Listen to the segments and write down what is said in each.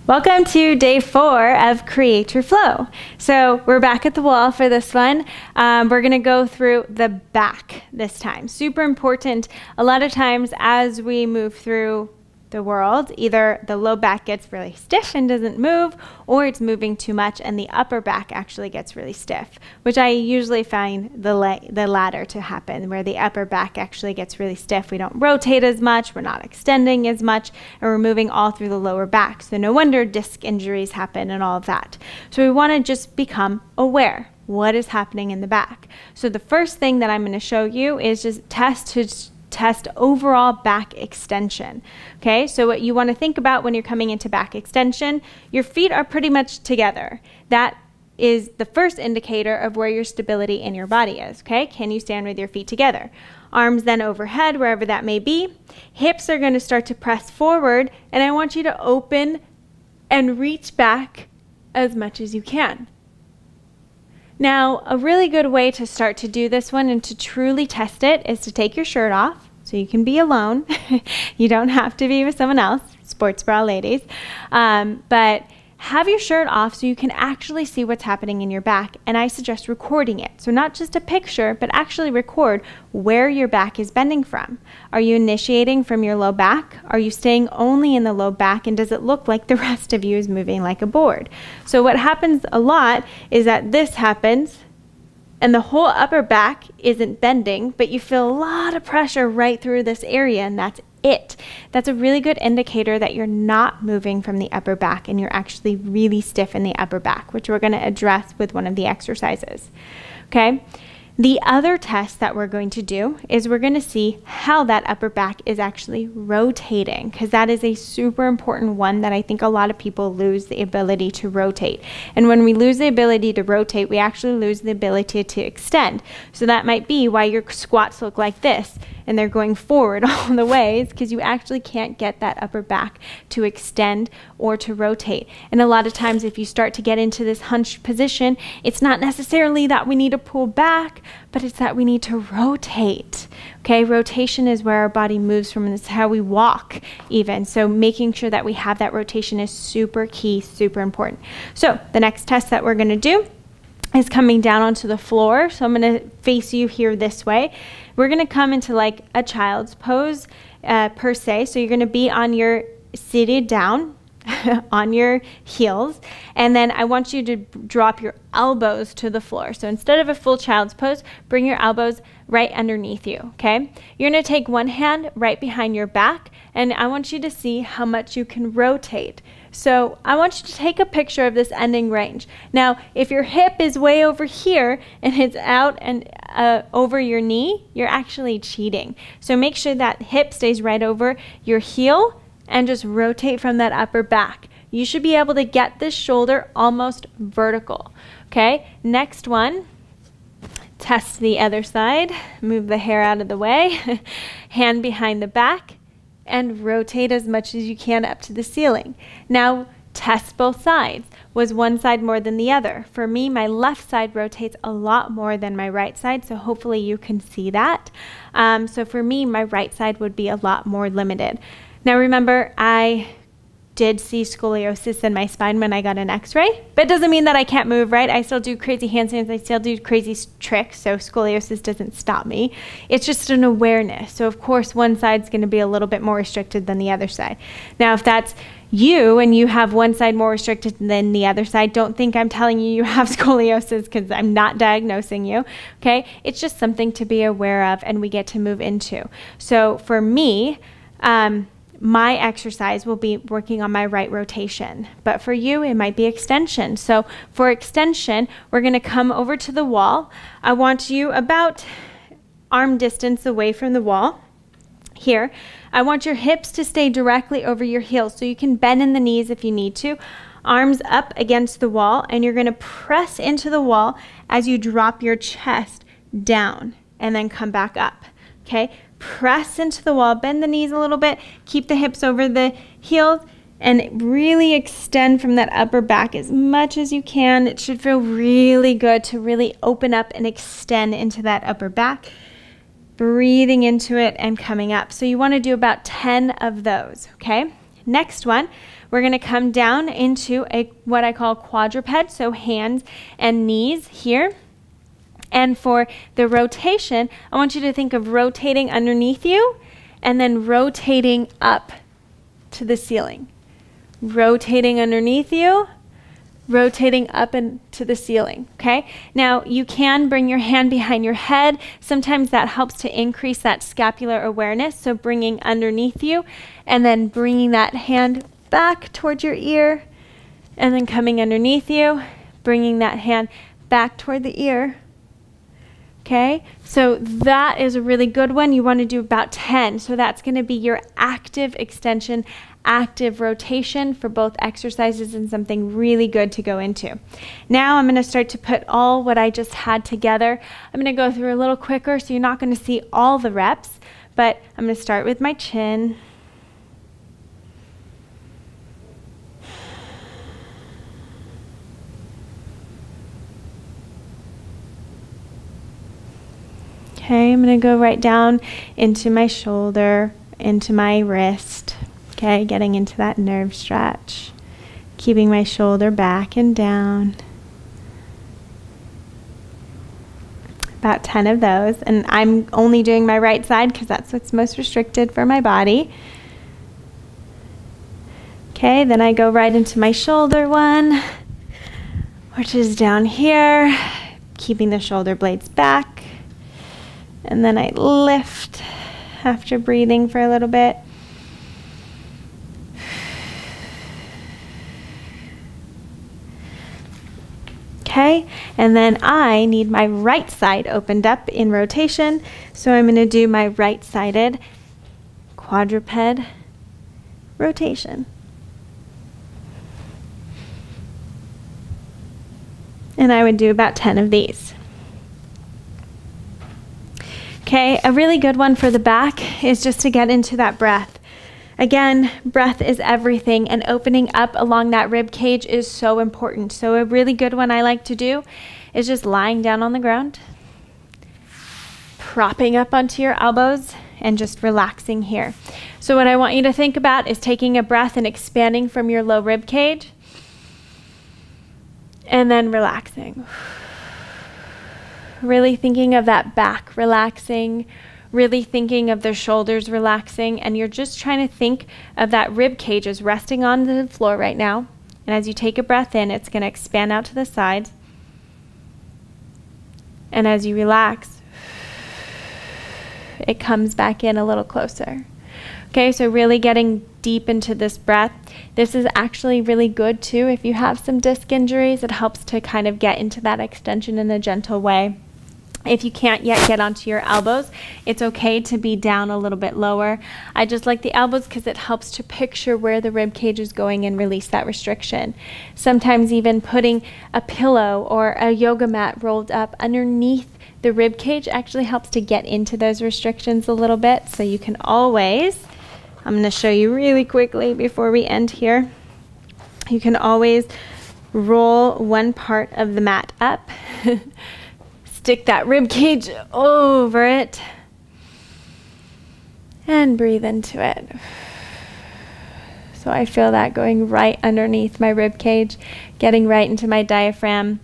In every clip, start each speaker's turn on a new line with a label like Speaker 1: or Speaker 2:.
Speaker 1: Welcome to day 4 of Create Your Flow. So we're back at the wall for this one. We're going to go through the back this time. Super important. A lot of times as we move through the world, either the low back gets really stiff and doesn't move, or it's moving too much and the upper back actually gets really stiff, which I usually find the latter to happen, where the upper back actually gets really stiff. We don't rotate as much, we're not extending as much, and we're moving all through the lower back. So no wonder disc injuries happen and all of that. So we want to just become aware. What is happening in the back? So the first thing that I'm going to show you is just test overall back extension. Okay, so what you want to think about when you're coming into back extension, your feet are pretty much together. That is the first indicator of where your stability in your body is. Okay, can you stand with your feet together? Arms then overhead, wherever that may be. Hips are going to start to press forward, and I want you to open and reach back as much as you can. Now, a really good way to start to do this one and to truly test it is to take your shirt off, so you can be alone. You don't have to be with someone else, sports bra ladies, but have your shirt off so you can actually see what's happening in your back, and I suggest recording it. So not just a picture, but actually record where your back is bending from. Are you initiating from your low back? Are you staying only in the low back, and does it look like the rest of you is moving like a board? So what happens a lot is that this happens and the whole upper back isn't bending, but you feel a lot of pressure right through this area, and that's it. That's a really good indicator that you're not moving from the upper back and you're actually really stiff in the upper back, which we're going to address with one of the exercises. Okay. The other test that we're going to do is we're going to see how that upper back is actually rotating, because that is a super important one that I think a lot of people lose the ability to rotate. And when we lose the ability to rotate, we actually lose the ability to extend. So that might be why your squats look like this and they're going forward all the way, is because you actually can't get that upper back to extend or to rotate. And a lot of times if you start to get into this hunched position, it's not necessarily that we need to pull back, but it's that we need to rotate. Okay, rotation is where our body moves from, and it's how we walk even. So making sure that we have that rotation is super key, super important. So the next test that we're going to do is coming down onto the floor. So I'm going to face you here this way. We're going to come into like a child's pose per se. So you're going to be on your seated down on your heels, and then I want you to drop your elbows to the floor. So instead of a full child's pose, bring your elbows right underneath you. Okay, you're going to take one hand right behind your back, and I want you to see how much you can rotate. So I want you to take a picture of this ending range. Now, if your hip is way over here and it's out and over your knee, you're actually cheating. So make sure that hip stays right over your heel and just rotate from that upper back. You should be able to get this shoulder almost vertical. Okay, next one. Test the other side. Move the hair out of the way. Hand behind the back and rotate as much as you can up to the ceiling. Now test both sides. Was one side more than the other? For me, my left side rotates a lot more than my right side, so hopefully you can see that. So for me, my right side would be a lot more limited. Now remember, I did see scoliosis in my spine when I got an x-ray, but it doesn't mean that I can't move, right? I still do crazy handstands, I still do crazy tricks, so scoliosis doesn't stop me. It's just an awareness. So of course, one side's going to be a little bit more restricted than the other side. Now, if that's you and you have one side more restricted than the other side, don't think I'm telling you have scoliosis, because I'm not diagnosing you. Okay, it's just something to be aware of and we get to move into. So for me, my exercise will be working on my right rotation, but for you, it might be extension. So for extension, we're going to come over to the wall. I want you about arm distance away from the wall. Here, I want your hips to stay directly over your heels, so you can bend in the knees if you need to. Arms up against the wall, and you're going to press into the wall as you drop your chest down and then come back up. Okay, press into the wall, bend the knees a little bit, keep the hips over the heels, and really extend from that upper back as much as you can. It should feel really good to really open up and extend into that upper back. Breathing into it and coming up. So you want to do about 10 of those, okay? next one, we're going to come down into what I call quadruped, so hands and knees here. And for the rotation, I want you to think of rotating underneath you and then rotating up to the ceiling. Rotating underneath you, rotating up into the ceiling, okay? Now, you can bring your hand behind your head. Sometimes that helps to increase that scapular awareness, so bringing underneath you and then bringing that hand back towards your ear and then coming underneath you, bringing that hand back toward the ear. Okay, so that is a really good one. You want to do about 10. So that's going to be your active extension, active rotation for both exercises, and something really good to go into. Now I'm going to start to put all what I just had together. I'm going to go through a little quicker, so you're not going to see all the reps, but I'm going to start with my chin. Okay, I'm going to go right down into my shoulder, into my wrist. Okay, getting into that nerve stretch. Keeping my shoulder back and down. About 10 of those. And I'm only doing my right side because that's what's most restricted for my body. Okay, then I go right into my shoulder one, which is down here. Keeping the shoulder blades back. And then I lift after breathing for a little bit. Okay, and then I need my right side opened up in rotation. So I'm going to do my right-sided quadruped rotation. And I would do about 10 of these. Okay, a really good one for the back is just to get into that breath. Again, breath is everything, and opening up along that rib cage is so important. So a really good one I like to do is just lying down on the ground, propping up onto your elbows, and just relaxing here. So what I want you to think about is taking a breath and expanding from your low rib cage, and then relaxing. Really thinking of that back relaxing, really thinking of the shoulders relaxing, and you're just trying to think of that rib cage as resting on the floor right now. And as you take a breath in, it's going to expand out to the sides. And as you relax, it comes back in a little closer. Okay, so really getting deep into this breath. This is actually really good too if you have some disc injuries. It helps to kind of get into that extension in a gentle way. If you can't yet get onto your elbows, it's okay to be down a little bit lower. I just like the elbows because it helps to picture where the rib cage is going and release that restriction. Sometimes even putting a pillow or a yoga mat rolled up underneath the rib cage actually helps to get into those restrictions a little bit. So you can always, I'm going to show you really quickly before we end here, you can always roll one part of the mat up. Stick that rib cage over it and breathe into it. So I feel that going right underneath my rib cage, getting right into my diaphragm,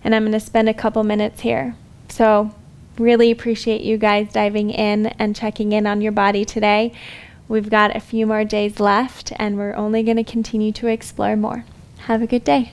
Speaker 1: and I'm going to spend a couple minutes here. So really appreciate you guys diving in and checking in on your body today. We've got a few more days left, and we're only going to continue to explore more. Have a good day.